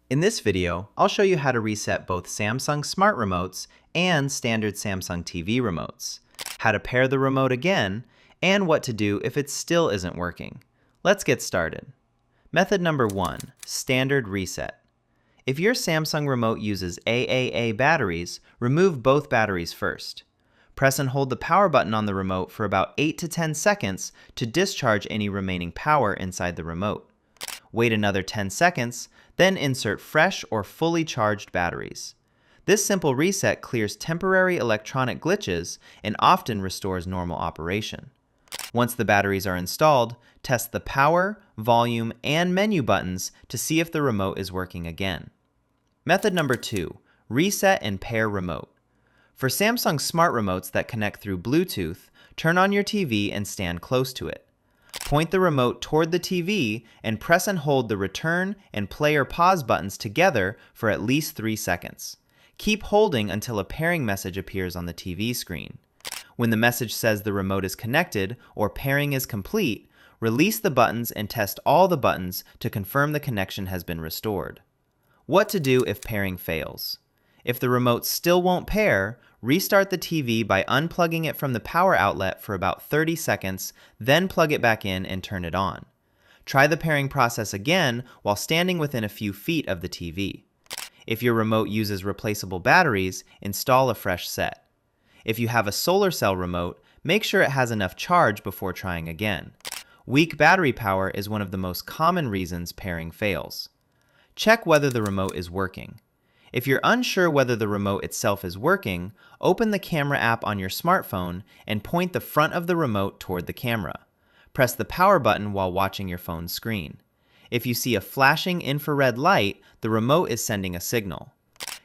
In this video, I'll show you how to reset both Samsung Smart Remotes and standard Samsung TV remotes, how to pair the remote again, and what to do if it still isn't working. Let's get started. Method number 1, Standard Reset. If your Samsung remote uses AAA batteries, remove both batteries first. Press and hold the power button on the remote for about 8 to 10 seconds to discharge any remaining power inside the remote. Wait another 10 seconds, then insert fresh or fully charged batteries. This simple reset clears temporary electronic glitches and often restores normal operation. Once the batteries are installed, test the power, volume, and menu buttons to see if the remote is working again. Method number 2, Reset and Pair Remote. For Samsung smart remotes that connect through Bluetooth, turn on your TV and stand close to it. Point the remote toward the TV and press and hold the return and play or pause buttons together for at least 3 seconds. Keep holding until a pairing message appears on the TV screen. When the message says the remote is connected or pairing is complete, release the buttons and test all the buttons to confirm the connection has been restored. What to do if pairing fails? If the remote still won't pair, restart the TV by unplugging it from the power outlet for about 30 seconds, then plug it back in and turn it on. Try the pairing process again while standing within a few feet of the TV. If your remote uses replaceable batteries, install a fresh set. If you have a solar cell remote, make sure it has enough charge before trying again. Weak battery power is one of the most common reasons pairing fails. Check whether the remote is working. If you're unsure whether the remote itself is working, open the camera app on your smartphone and point the front of the remote toward the camera. Press the power button while watching your phone's screen. If you see a flashing infrared light, the remote is sending a signal.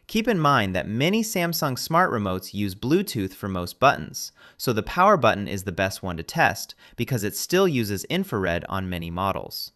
Keep in mind that many Samsung smart remotes use Bluetooth for most buttons, so the power button is the best one to test because it still uses infrared on many models.